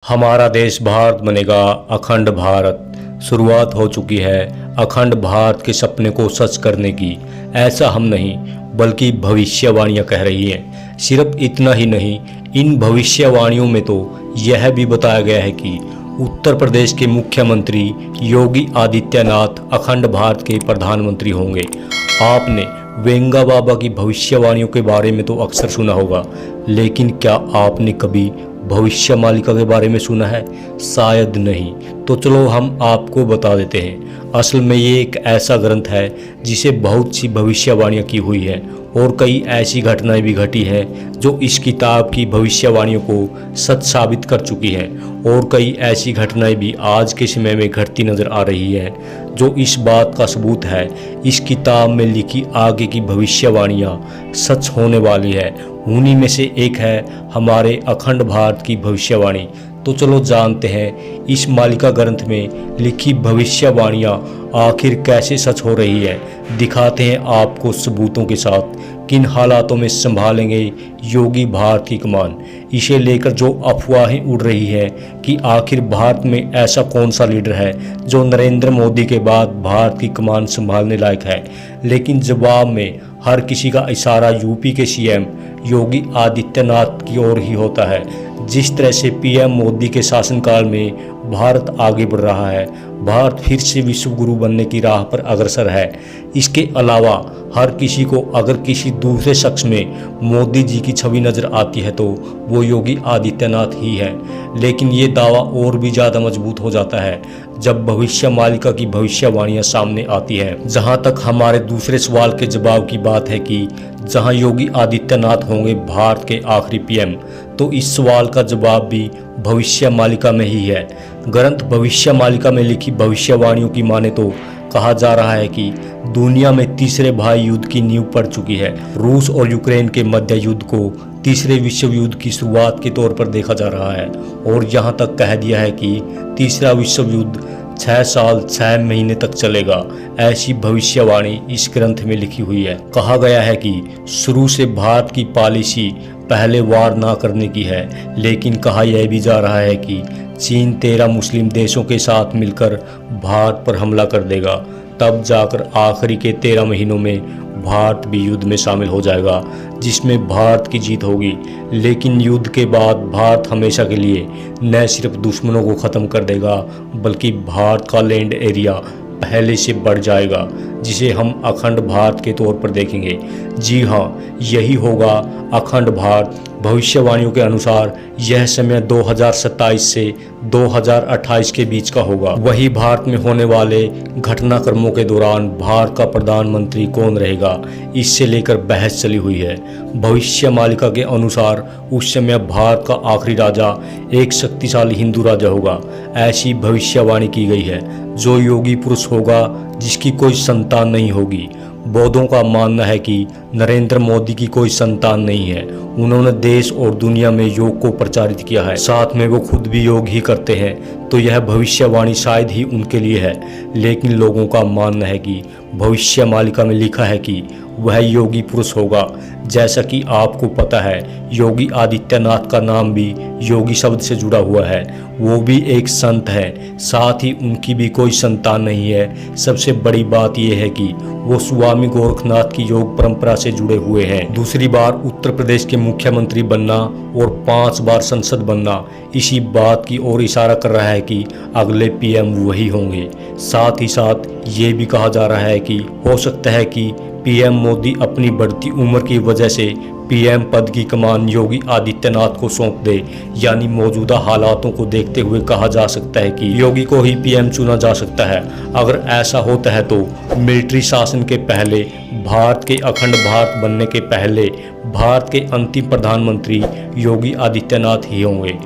हमारा देश भारत बनेगा, अखंड भारत। शुरुआत हो चुकी है अखंड भारत के सपने को सच करने की। ऐसा हम नहीं बल्कि भविष्यवाणियां कह रही हैं। सिर्फ इतना ही नहीं, इन भविष्यवाणियों में तो यह भी बताया गया है कि उत्तर प्रदेश के मुख्यमंत्री योगी आदित्यनाथ अखंड भारत के प्रधानमंत्री होंगे। आपने वेंगा बाबा की भविष्यवाणियों के बारे में तो अक्सर सुना होगा, लेकिन क्या आपने कभी भविष्य मालिका के बारे में सुना है? शायद नहीं। तो चलो हम आपको बता देते हैं। असल में ये एक ऐसा ग्रंथ है जिसे बहुत सी भविष्यवाणियाँ की हुई है और कई ऐसी घटनाएं भी घटी हैं जो इस किताब की भविष्यवाणियों को सच साबित कर चुकी हैं, और कई ऐसी घटनाएं भी आज के समय में घटती नज़र आ रही हैं जो इस बात का सबूत है इस किताब में लिखी आगे की भविष्यवाणियाँ सच होने वाली है। उन्हीं में से एक है हमारे अखंड भारत की भविष्यवाणी। तो चलो जानते हैं इस मालिका ग्रंथ में लिखी भविष्यवाणियाँ आखिर कैसे सच हो रही है। दिखाते हैं आपको सबूतों के साथ किन हालातों में संभालेंगे योगी भारत की कमान। इसे लेकर जो अफवाहें उड़ रही है कि आखिर भारत में ऐसा कौन सा लीडर है जो नरेंद्र मोदी के बाद भारत की कमान संभालने लायक है, लेकिन जवाब में हर किसी का इशारा यूपी के सीएम योगी आदित्यनाथ की ओर ही होता है। जिस तरह से पीएम मोदी के शासनकाल में भारत आगे बढ़ रहा है, भारत फिर से विश्व गुरु बनने की राह पर अग्रसर है। इसके अलावा हर किसी को अगर किसी दूसरे शख्स में मोदी जी की छवि नज़र आती है तो वो योगी आदित्यनाथ ही है। लेकिन ये दावा और भी ज़्यादा मजबूत हो जाता है जब भविष्य मालिका की भविष्यवाणियाँ सामने आती हैं। जहाँ तक हमारे दूसरे सवाल के जवाब की बात है कि जहाँ योगी आदित्यनाथ होंगे भारत के आखिरी पीएम, तो इस सवाल का जवाब भी भविष्य मालिका में ही है। ग्रंथ भविष्य मालिका में लिखी भविष्यवाणियों की माने तो कहा जा रहा है कि दुनिया में तीसरे भाई युद्ध की नींव पड़ चुकी है। रूस और यूक्रेन के मध्य युद्ध को तीसरे विश्व युद्ध की शुरुआत के तौर पर देखा जा रहा है, और यहाँ तक कह दिया है कि तीसरा विश्व युद्ध 6 साल 6 महीने तक चलेगा। ऐसी भविष्यवाणी इस ग्रंथ में लिखी हुई है। कहा गया है कि शुरू से भारत की पॉलिसी पहले वार ना करने की है, लेकिन कहा यह भी जा रहा है कि चीन 13 मुस्लिम देशों के साथ मिलकर भारत पर हमला कर देगा। तब जाकर आखिरी के 13 महीनों में भारत भी युद्ध में शामिल हो जाएगा, जिसमें भारत की जीत होगी। लेकिन युद्ध के बाद भारत हमेशा के लिए न सिर्फ दुश्मनों को ख़त्म कर देगा, बल्कि भारत का लैंड एरिया पहले से बढ़ जाएगा, जिसे हम अखंड भारत के तौर पर देखेंगे। जी हाँ, यही होगा अखंड भारत। भविष्यवाणियों के अनुसार यह समय 2027 से 2028 के बीच का होगा। वही भारत में होने वाले घटनाक्रमों के दौरान भारत का प्रधानमंत्री कौन रहेगा, इससे लेकर बहस चली हुई है। भविष्य मालिका के अनुसार उस समय भारत का आखिरी राजा एक शक्तिशाली हिंदू राजा होगा। ऐसी भविष्यवाणी की गई है। जो योगी पुरुष होगा जिसकी कोई संतान नहीं होगी। बौद्धों का मानना है कि नरेंद्र मोदी की कोई संतान नहीं है। उन्होंने देश और दुनिया में योग को प्रचारित किया है, साथ में वो खुद भी योग ही करते हैं, तो यह भविष्यवाणी शायद ही उनके लिए है। लेकिन लोगों का मानना है कि भविष्य मालिका में लिखा है कि वह योगी पुरुष होगा। जैसा कि आपको पता है, योगी आदित्यनाथ का नाम भी योगी शब्द से जुड़ा हुआ है। वो भी एक संत है, साथ ही उनकी भी कोई संतान नहीं है। सबसे बड़ी बात यह है कि वो स्वामी गोरखनाथ की योग परंपरा से जुड़े हुए हैं। दूसरी बार उत्तर प्रदेश के मुख्यमंत्री बनना और 5 बार संसद बनना इसी बात की ओर इशारा कर रहा है कि अगले पीएम वही होंगे। साथ ही साथ ये भी कहा जा रहा है कि हो सकता है कि पीएम मोदी अपनी बढ़ती उम्र की वजह से पीएम पद की कमान योगी आदित्यनाथ को सौंप दे। यानी मौजूदा हालातों को देखते हुए कहा जा सकता है कि योगी को ही पीएम चुना जा सकता है। अगर ऐसा होता है तो मिलिट्री शासन के पहले, भारत के अखंड भारत बनने के पहले भारत के अंतिम प्रधानमंत्री योगी आदित्यनाथ ही होंगे।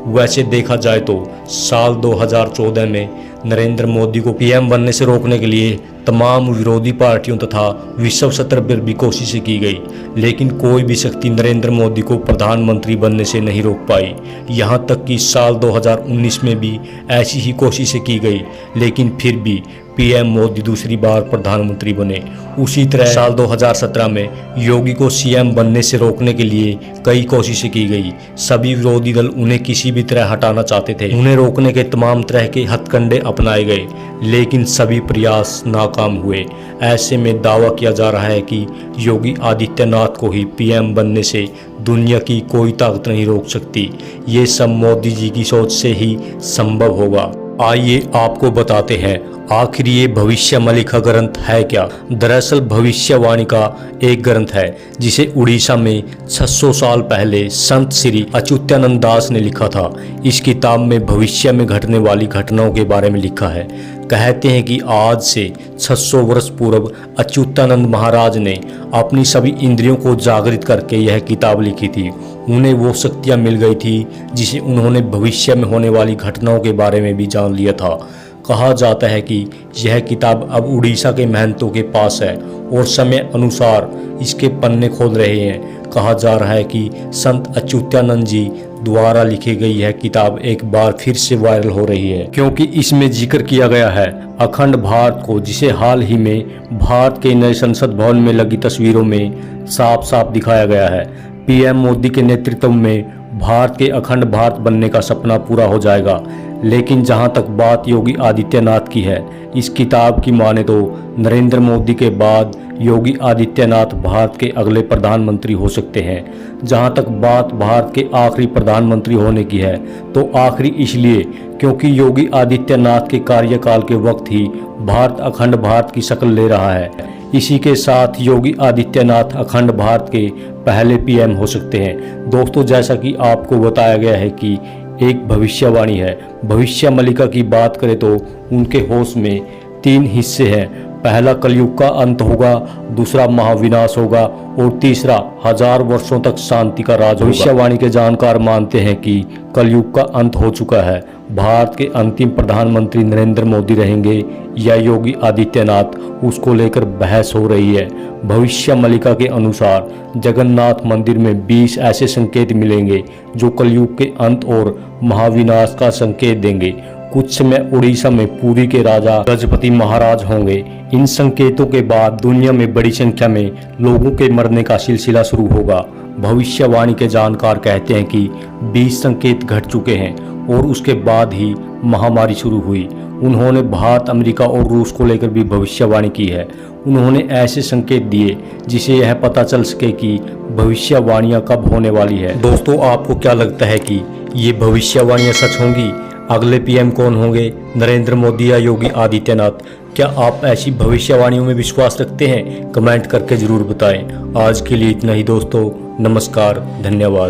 वैसे देखा जाए तो साल 2014 में नरेंद्र मोदी को पीएम बनने से रोकने के लिए तमाम विरोधी पार्टियों तथा विश्व स्तर पर भी कोशिशें की गई, लेकिन कोई भी शक्ति नरेंद्र मोदी को प्रधानमंत्री बनने से नहीं रोक पाई। यहां तक कि साल 2019 में भी ऐसी ही कोशिशें की गई, लेकिन फिर भी पीएम मोदी दूसरी बार प्रधानमंत्री बने। उसी तरह साल 2017 में योगी को सीएम बनने से रोकने के लिए कई कोशिशें की गई। सभी विरोधी दल उन्हें किसी भी तरह हटाना चाहते थे। उन्हें रोकने के तमाम तरह के हथकंडे अपनाए गए, लेकिन सभी प्रयास नाकाम हुए। ऐसे में दावा किया जा रहा है कि योगी आदित्यनाथ को ही पीएम बनने से दुनिया की कोई ताकत नहीं रोक सकती। ये सब मोदी जी की सोच से ही संभव होगा। आइए आपको बताते हैं आखिर ये भविष्यमलिका ग्रंथ है क्या। दरअसल भविष्यवाणी का एक ग्रंथ है जिसे उड़ीसा में 600 साल पहले संत श्री अच्युतानंद दास ने लिखा था। इस किताब में भविष्य में घटने वाली घटनाओं के बारे में लिखा है। कहते हैं कि आज से 600 वर्ष पूर्व अच्युतानंद महाराज ने अपनी सभी इंद्रियों को जागृत करके यह किताब लिखी थी। उन्हें वो शक्तियाँ मिल गई थी जिसे उन्होंने भविष्य में होने वाली घटनाओं के बारे में भी जान लिया था। कहा जाता है कि यह किताब अब उड़ीसा के महंतों के पास है और समय अनुसार इसके पन्ने खोल रहे हैं। कहा जा रहा है कि संत अच्युतानंद जी द्वारा लिखी गई यह किताब एक बार फिर से वायरल हो रही है, क्योंकि इसमें जिक्र किया गया है अखंड भारत को, जिसे हाल ही में भारत के नए संसद भवन में लगी तस्वीरों में साफ साफ दिखाया गया है। पीएम मोदी के नेतृत्व में भारत के अखंड भारत बनने का सपना पूरा हो जाएगा। लेकिन जहां तक बात योगी आदित्यनाथ की है, इस किताब की माने तो नरेंद्र मोदी के बाद योगी आदित्यनाथ भारत के अगले प्रधानमंत्री हो सकते हैं। जहां तक बात भारत के आखिरी प्रधानमंत्री होने की है, तो आखिरी इसलिए क्योंकि योगी आदित्यनाथ के कार्यकाल के वक्त ही भारत अखंड भारत की शक्ल ले रहा है। इसी के साथ योगी आदित्यनाथ अखंड भारत के पहले पीएम हो सकते हैं। दोस्तों, जैसा कि आपको बताया गया है कि एक भविष्यवाणी है। भविष्यमलिका की बात करें तो उनके होश में 3 हिस्से हैं। पहला कलयुग का अंत होगा, दूसरा महाविनाश होगा और तीसरा 1000 वर्षों तक शांति का राज होगा। भविष्यवाणी के जानकार मानते हैं कि कलयुग का अंत हो चुका है। भारत के अंतिम प्रधानमंत्री नरेंद्र मोदी रहेंगे या योगी आदित्यनाथ, उसको लेकर बहस हो रही है। भविष्यमलिका के अनुसार जगन्नाथ मंदिर में 20 ऐसे संकेत मिलेंगे जो कलयुग के अंत और महाविनाश का संकेत देंगे। कुछ समय उड़ीसा में पुरी के राजा गजपति महाराज होंगे। इन संकेतों के बाद दुनिया में बड़ी संख्या में लोगों के मरने का सिलसिला शुरू होगा। भविष्यवाणी के जानकार कहते हैं कि 20 संकेत घट चुके हैं और उसके बाद ही महामारी शुरू हुई। उन्होंने भारत, अमेरिका और रूस को लेकर भी भविष्यवाणी की है। उन्होंने ऐसे संकेत दिए जिसे यह पता चल सके कि भविष्यवाणियां कब होने वाली है। दोस्तों, आपको क्या लगता है कि ये भविष्यवाणियां सच होंगी? अगले पीएम कौन होंगे, नरेंद्र मोदी या योगी आदित्यनाथ? क्या आप ऐसी भविष्यवाणियों में विश्वास रखते हैं? कमेंट करके जरूर बताएं। आज के लिए इतना ही दोस्तों, नमस्कार, धन्यवाद।